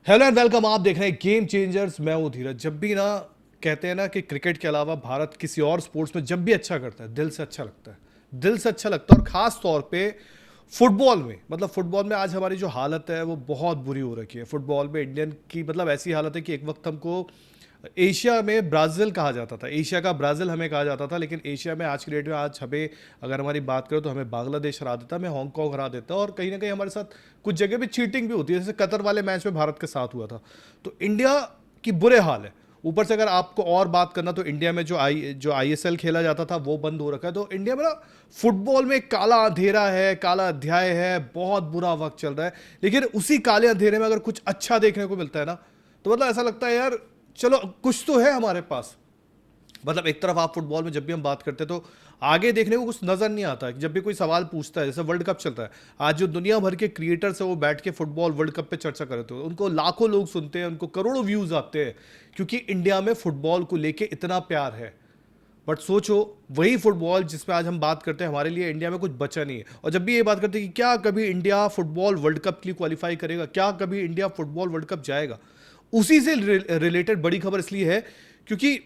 Hello and welcome. आप देख रहे हैं गेम चेंजर्स। मैं हूं धीरज। जब भी ना कहते हैं ना कि क्रिकेट के अलावा भारत किसी और स्पोर्ट्स में जब भी अच्छा करता है, दिल से अच्छा लगता है। दिल से अच्छा लगता है। और खास तौर पे फुटबॉल में, मतलब फुटबॉल में आज हमारी जो हालत है वो बहुत बुरी हो रखी है। फुटबॉल में इंडियन की मतलब ऐसी हालत है कि एक वक्त हमको एशिया में ब्राज़ील कहा जाता था, एशिया का ब्राज़ील हमें कहा जाता था। लेकिन एशिया में आज की डेट में आज हमें, अगर हमारी बात करें तो हमें बांग्लादेश हरा देता, हमें हांगकांग हरा देता। और कहीं ना कहीं हमारे साथ कुछ जगह पे चीटिंग भी होती है, जैसे कतर वाले मैच में भारत के साथ हुआ था। तो इंडिया की बुरे हाल है। ऊपर से अगर आपको और बात करना तो इंडिया में जो आईएसएल खेला जाता था वो बंद हो रखा है। तो इंडिया में ना फुटबॉल में एक काला अंधेरा है, काला अध्याय है, बहुत बुरा वक्त चल रहा है। लेकिन उसी काले अंधेरे में अगर कुछ अच्छा देखने को मिलता है ना, तो मतलब ऐसा लगता है यार चलो कुछ तो है हमारे पास। मतलब एक तरफ आप फुटबॉल में जब भी हम बात करते हैं तो आगे देखने को कुछ नजर नहीं आता। जब भी कोई सवाल पूछता है, जैसे वर्ल्ड कप चलता है, आज जो दुनिया भर के क्रिएटर्स है वो बैठ के फुटबॉल वर्ल्ड कप पे चर्चा करते हो, उनको लाखों लोग सुनते हैं, उनको करोड़ों व्यूज आते हैं, क्योंकि इंडिया में फुटबॉल को लेके इतना प्यार है। बट सोचो, वही फुटबॉल जिसमें आज हम बात करते हैं, हमारे लिए इंडिया में कुछ बचा नहीं है। और जब भी ये बात करते हैं कि क्या कभी इंडिया फुटबॉल वर्ल्ड कप के लिए क्वालिफाई करेगा, क्या कभी इंडिया फुटबॉल वर्ल्ड कप जाएगा, उसी से रिलेटेड बड़ी खबर इसलिए है क्योंकि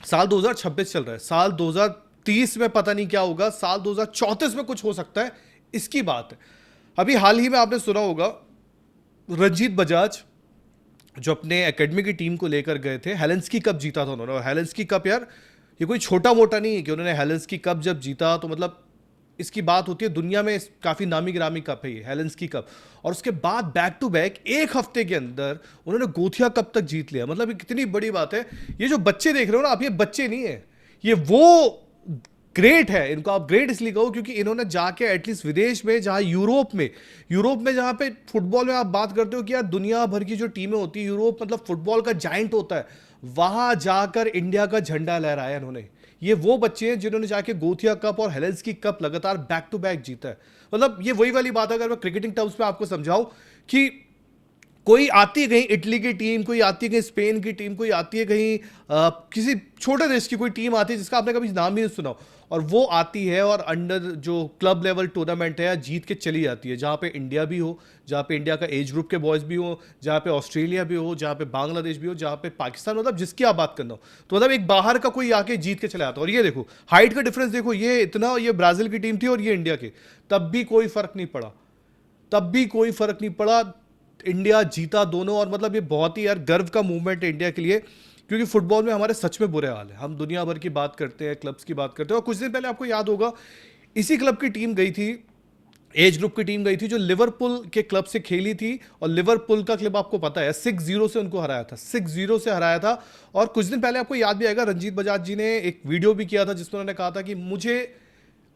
साल 2026 चल रहा है। साल 2030 में पता नहीं क्या होगा, साल 2034 में कुछ हो सकता है, इसकी बात है। अभी हाल ही में आपने सुना होगा, रंजीत बजाज जो अपने एकेडमी की टीम को लेकर गए थे, हेलेंस्की कप जीता था उन्होंने। और हेलेंस्की कप यार, ये कोई छोटा मोटा नहीं है कि उन्होंने हेलेंस्की कप जब जीता तो मतलब इसकी बात होती है दुनिया में, काफ़ी नामी गिरामी कप है ये हेलेंस्की कप। और उसके बाद बैक टू बैक एक हफ्ते के अंदर उन्होंने गोथिया कप तक जीत लिया। मतलब ये कितनी बड़ी बात है। ये जो बच्चे देख रहे हो ना आप, ये बच्चे नहीं है, ये वो ग्रेट है। इनको आप ग्रेट इसलिए कहो क्योंकि इन्होंने जाके एटलीस्ट विदेश में, जहां यूरोप में जहां पे फुटबॉल में आप बात करते हो कि यार दुनिया भर की जो टीमें होती है, यूरोप मतलब फुटबॉल का जाइंट होता है, वहां जाकर इंडिया का झंडा लहराया इन्होंने। ये वो बच्चे हैं जिन्होंने जाके गोथिया कप और हेलेंस्की कप लगातार बैक टू बैक जीता है। मतलब ये वही वाली बात है, अगर मैं क्रिकेटिंग टर्म्स में आपको समझाऊं कि कोई आती है कहीं इटली की टीम, कोई आती है कहीं स्पेन की टीम, कोई आती है कहीं किसी छोटे देश की कोई टीम आती है जिसका आपने कभी नाम ही नहीं सुना, और वो आती है और अंडर जो क्लब लेवल टूर्नामेंट है जीत के चली जाती है, जहाँ पे इंडिया भी हो, जहाँ पे इंडिया का एज ग्रुप के बॉयज भी हो, जहाँ पे ऑस्ट्रेलिया भी हो, जहाँ पे बांग्लादेश भी हो, जहाँ पे पाकिस्तान, मतलब जिसकी आप बात करना हो, तो मतलब एक बाहर का कोई आके जीत के चला जाता है। और ये देखो हाइट का डिफरेंस देखो, ये इतना, ये ब्राजील की टीम थी और ये इंडिया की, तब भी कोई फर्क नहीं पड़ा, तब भी कोई फर्क नहीं पड़ा। इंडिया जीता दोनों। और मतलब ये बहुत ही यार गर्व का मूवमेंट है इंडिया के लिए, क्योंकि फुटबॉल में हमारे सच में बुरे हाल है। हम दुनिया भर की बात करते हैं, क्लब्स की बात करते हैं, और कुछ दिन पहले आपको याद होगा इसी क्लब की टीम गई थी, एज ग्रुप की टीम गई थी जो लिवरपूल के क्लब से खेली थी। और लिवरपूल का क्लब आपको पता है 6-0 से उनको हराया था, 6-0 से हराया था। और कुछ दिन पहले आपको याद भी आएगा, रंजीत बजाज जी ने एक वीडियो भी किया था जिसमें उन्होंने कहा था कि मुझे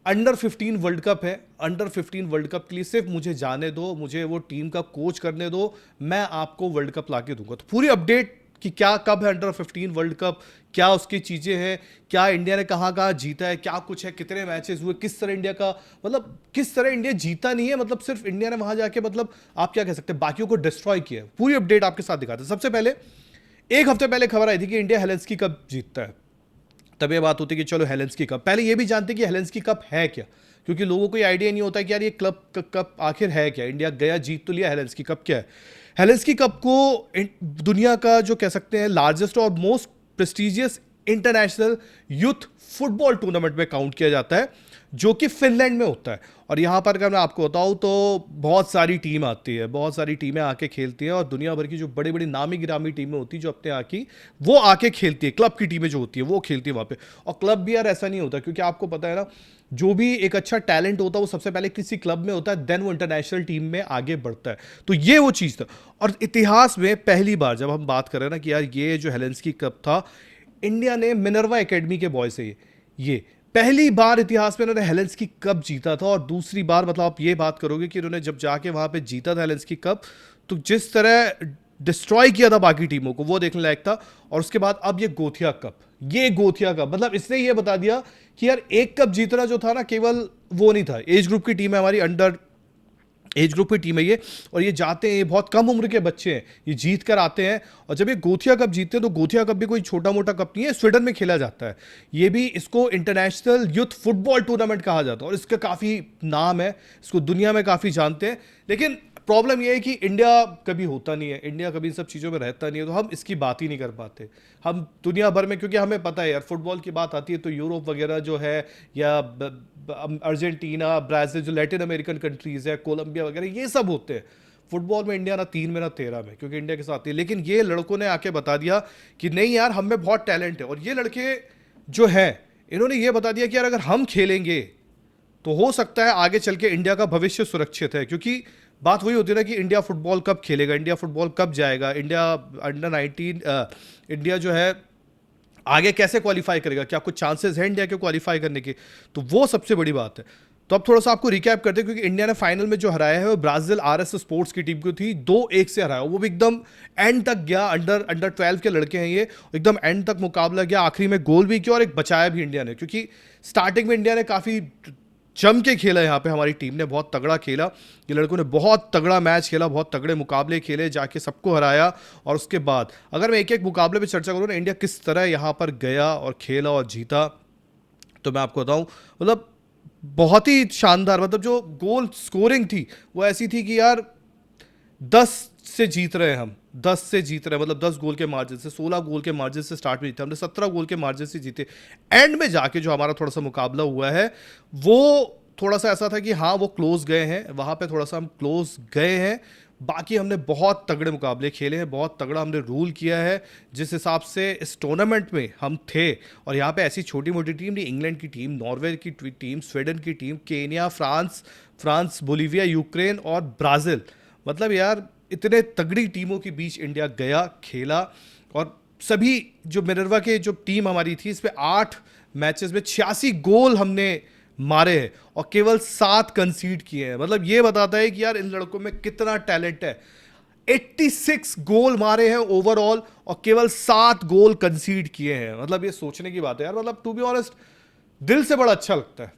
अंडर 15 वर्ल्ड कप है, अंडर 15 वर्ल्ड कप के लिए सिर्फ मुझे जाने दो, मुझे वो टीम का कोच करने दो, मैं आपको वर्ल्ड कप ला के दूंगा। तो पूरी अपडेट कि क्या कब है अंडर 15 वर्ल्ड कप, क्या उसकी चीज़ें हैं, क्या इंडिया ने कहाँ कहाँ जीता है, क्या कुछ है, कितने मैचेस हुए, किस तरह इंडिया का, मतलब किस तरह इंडिया जीता नहीं है, मतलब सिर्फ इंडिया ने वहाँ जाके, मतलब आप क्या कह सकते हैं, बाकियों को डिस्ट्रॉय किया है। पूरी अपडेट आपके साथ दिखाते हैं। सबसे पहले एक हफ्ते पहले खबर आई थी कि इंडिया हेलेंस्की कप जीतता है। तब ये बात होती कि चलो हेलेंस्की कप, पहले ये भी जानते कि हेलेंस्की कप है क्या, क्योंकि लोगों को ये आइडिया नहीं होता कि यार ये क्लब कप आखिर है क्या। इंडिया गया, जीत तो लिया, हेलेंस्की कप क्या है। हेलेंस्की कप को दुनिया का जो कह सकते हैं लार्जेस्ट और most prestigious international youth football tournament में काउंट किया जाता है, जो कि फिनलैंड में होता है। और यहाँ पर अगर मैं आपको बताऊँ तो बहुत सारी टीम आती है, बहुत सारी टीमें आके खेलती हैं, और दुनिया भर की जो बड़ी बड़ी नामी गिरामी टीमें होती हैं जो अपने आके वो आके खेलती है, क्लब की टीमें जो होती है वो खेलती है वहाँ पे। और क्लब भी यार ऐसा नहीं होता, क्योंकि आपको पता है ना, जो भी एक अच्छा टैलेंट होता है वो सबसे पहले किसी क्लब में होता है, देन वो इंटरनेशनल टीम में आगे बढ़ता है। तो ये वो चीज़ था। और इतिहास में पहली बार जब हम बात कर रहे हैं ना कि यार ये जो हेलेंस्की कप था, इंडिया ने मिनर्वा एकेडमी के बॉय से ये पहली बार इतिहास में इन्होंने हेलेंस्की कप जीता था। और दूसरी बार, मतलब आप ये बात करोगे कि इन्होंने जब जाके वहां पे जीता था हेलेंस्की कप, तो जिस तरह डिस्ट्रॉय किया था बाकी टीमों को, वो देखने लायक था। और उसके बाद अब ये गोथिया कप, ये गोथिया कप, मतलब इसने ये बता दिया कि यार एक कप जीतना जो था ना, केवल वो नहीं था। एज ग्रुप की टीम है हमारी, अंडर एज ग्रुप की टीम है ये, और ये जाते हैं, ये बहुत कम उम्र के बच्चे हैं, ये जीत कर आते हैं। और जब ये गोथिया कप जीतते हैं तो गोथिया कप भी कोई छोटा मोटा कप नहीं है, स्वीडन में खेला जाता है। ये भी, इसको इंटरनेशनल यूथ फुटबॉल टूर्नामेंट कहा जाता है, और इसका काफ़ी नाम है, इसको दुनिया में काफ़ी जानते हैं। लेकिन प्रॉब्लम ये है कि इंडिया कभी होता नहीं है, इंडिया कभी इन सब चीज़ों में रहता नहीं है, तो हम इसकी बात ही नहीं कर पाते। हम दुनिया भर में, क्योंकि हमें पता है यार फुटबॉल की बात आती है तो यूरोप वगैरह जो है, या अर्जेंटीना, ब्राज़ील, जो लैटिन अमेरिकन कंट्रीज़ है, कोलंबिया वगैरह, ये सब होते हैं। फुटबॉल में इंडिया ना 3 में ना 13 में, क्योंकि इंडिया के साथ ही। लेकिन ये लड़कों ने आके बता दिया कि नहीं यार, हम में बहुत टैलेंट है। और ये लड़के जो है, इन्होंने ये बता दिया कि यार अगर हम खेलेंगे तो हो सकता है आगे चल के इंडिया का भविष्य सुरक्षित है। क्योंकि बात वही होती है ना कि इंडिया फुटबॉल कब खेलेगा, इंडिया फुटबॉल कब जाएगा, इंडिया अंडर 19 इंडिया जो है आगे कैसे क्वालिफाई करेगा, क्या कुछ चांसेस है इंडिया के क्वालिफाई करने के। तो वो सबसे बड़ी बात है। तो अब थोड़ा सा आपको रिकैप करते हैं, क्योंकि इंडिया ने फाइनल में जो हराया है वो ब्राजील आरएस स्पोर्ट्स की टीम को थी, 2-1 से हराया। वो भी एकदम एंड तक गया। अंडर 12 के लड़के हैं ये, एकदम एंड तक मुकाबला गया, आखिरी में गोल भी किया और एक बचाया भी इंडिया ने। क्योंकि स्टार्टिंग में इंडिया ने काफ़ी जम के खेला, यहाँ पे हमारी टीम ने बहुत तगड़ा खेला, ये लड़कों ने बहुत तगड़ा मैच खेला, बहुत तगड़े मुकाबले खेले, जाके सबको हराया। और उसके बाद अगर मैं एक एक मुकाबले पे चर्चा करूँ ना, इंडिया किस तरह यहाँ पर गया और खेला और जीता, तो मैं आपको बताऊँ, मतलब बहुत ही शानदार। मतलब जो गोल स्कोरिंग थी वो ऐसी थी कि यार 10 से जीत रहे हैं हम, 10 से जीत रहे हैं, मतलब 10 गोल के मार्जिन से, 16 गोल के मार्जिन से स्टार्ट में जीते हमने, 17 गोल के मार्जिन से जीते। एंड में जाके जो हमारा थोड़ा सा मुकाबला हुआ है वो थोड़ा सा ऐसा था कि हाँ वो क्लोज गए हैं, वहाँ पे थोड़ा सा हम क्लोज गए हैं। बाकी हमने बहुत तगड़े मुकाबले खेले हैं, बहुत तगड़ा हमने रूल किया है जिस हिसाब से इस टूर्नामेंट में हम थे। और यहाँ पे ऐसी छोटी मोटी टीम नहीं, इंग्लैंड की टीम, नॉर्वे की टीम, स्वीडन की team, Kenya, France, Bolivia, Ukraine और ब्राज़ील, मतलब यार इतने तगड़ी टीमों के बीच इंडिया गया, खेला। और सभी जो मिनर्वा के जो टीम हमारी थी, इस पे 8 मैचेस में 86 गोल हमने मारे हैं और केवल 7 कंसीड किए हैं। मतलब ये बताता है कि यार इन लड़कों में कितना टैलेंट है। 86 गोल मारे हैं ओवरऑल और केवल 7 गोल कंसीड किए हैं। मतलब ये सोचने की बात है यार। मतलब टू बी ऑनेस्ट, दिल से बड़ा अच्छा लगता है,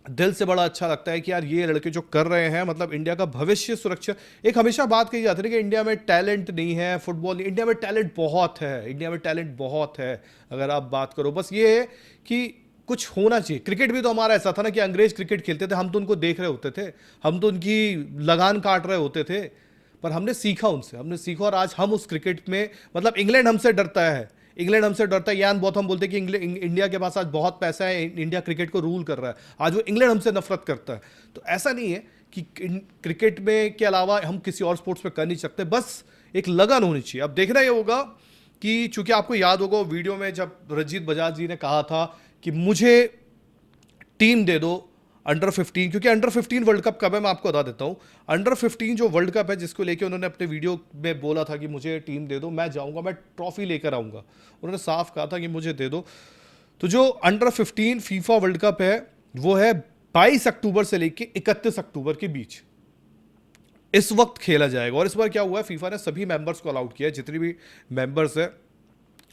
दिल से बड़ा अच्छा लगता है कि यार ये लड़के जो कर रहे हैं, मतलब इंडिया का भविष्य सुरक्षा। एक हमेशा बात कही जाती है कि इंडिया में टैलेंट नहीं है फुटबॉल, इंडिया में टैलेंट बहुत है, इंडिया में टैलेंट बहुत है अगर आप बात करो। बस ये है कि कुछ होना चाहिए। क्रिकेट भी तो हमारा ऐसा था ना कि अंग्रेज क्रिकेट खेलते थे, हम तो उनको देख रहे होते थे, हम तो उनकी लगान काट रहे होते थे, पर हमने सीखा उनसे, हमने सीखा। और आज हम उस क्रिकेट में, मतलब इंग्लैंड हमसे डरता है, इंग्लैंड हमसे डरता है। यान बोथम बोलते हैं कि इंडिया के पास आज बहुत पैसा है, इंडिया क्रिकेट को रूल कर रहा है, आज वो इंग्लैंड हमसे नफरत करता है। तो ऐसा नहीं है कि क्रिकेट में के अलावा हम किसी और स्पोर्ट्स में कर नहीं सकते, बस एक लगन होनी चाहिए। अब देखना ये होगा कि चूंकि आपको याद होगा वीडियो में जब रंजीत बजाज जी ने कहा था कि मुझे टीम दे दो अंडर 15, क्योंकि अंडर 15 वर्ल्ड कप कब है मैं आपको बता देता हूँ। अंडर 15 जो वर्ल्ड कप है जिसको लेके उन्होंने अपने वीडियो में बोला था कि मुझे टीम दे दो, मैं जाऊंगा, मैं ट्रॉफी लेकर आऊंगा, उन्होंने साफ कहा था कि मुझे दे दो। तो जो अंडर 15 फीफा वर्ल्ड कप है वो है 22 अक्टूबर से लेके 31 अक्टूबर के बीच इस वक्त खेला जाएगा। और इस बार क्या हुआ है, फीफा ने सभी मेंबर्स को अलाउड किया है, जितने भी मेंबर्स है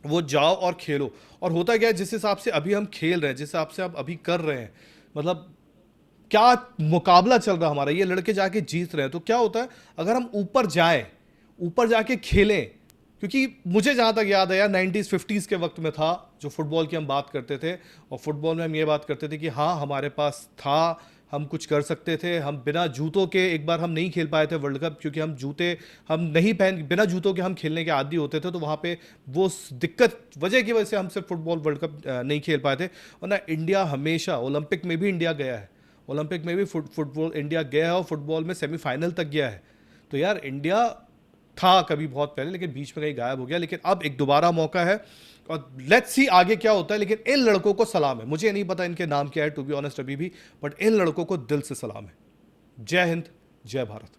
वो जाओ और खेलो। और होता क्या है, जिस हिसाब से अभी हम खेल रहे हैं, जिस हिसाब से हम अभी कर रहे हैं, मतलब क्या मुकाबला चल रहा है हमारा, ये लड़के जाके जीत रहे हैं। तो क्या होता है अगर हम ऊपर जाएं, ऊपर जाके खेलें, क्योंकि मुझे जहां तक याद है यार 90s 50s के वक्त में था जो फुटबॉल की हम बात करते थे, और फुटबॉल में हम ये बात करते थे कि हाँ हमारे पास था, हम कुछ कर सकते थे। हम बिना जूतों के एक बार हम नहीं खेल पाए थे वर्ल्ड कप, क्योंकि हम जूते हम नहीं पहन, बिना जूतों के हम खेलने के आदी होते थे, तो वहाँ पे वो दिक्कत वजह की वजह से हम सिर्फ फुटबॉल वर्ल्ड कप नहीं खेल पाए थे। वरना इंडिया हमेशा ओलंपिक में भी इंडिया गया है, ओलंपिक में भी फुटबॉल इंडिया गया है और फुटबॉल में सेमीफाइनल तक गया है। तो यार इंडिया था कभी बहुत पहले, लेकिन बीच में कहीं गायब हो गया, लेकिन अब एक दोबारा मौका है और लेट्स सी आगे क्या होता है। लेकिन इन लड़कों को सलाम है, मुझे नहीं पता इनके नाम क्या है टू बी ऑनेस्ट अभी भी, बट इन लड़कों को दिल से सलाम है। जय हिंद, जय भारत।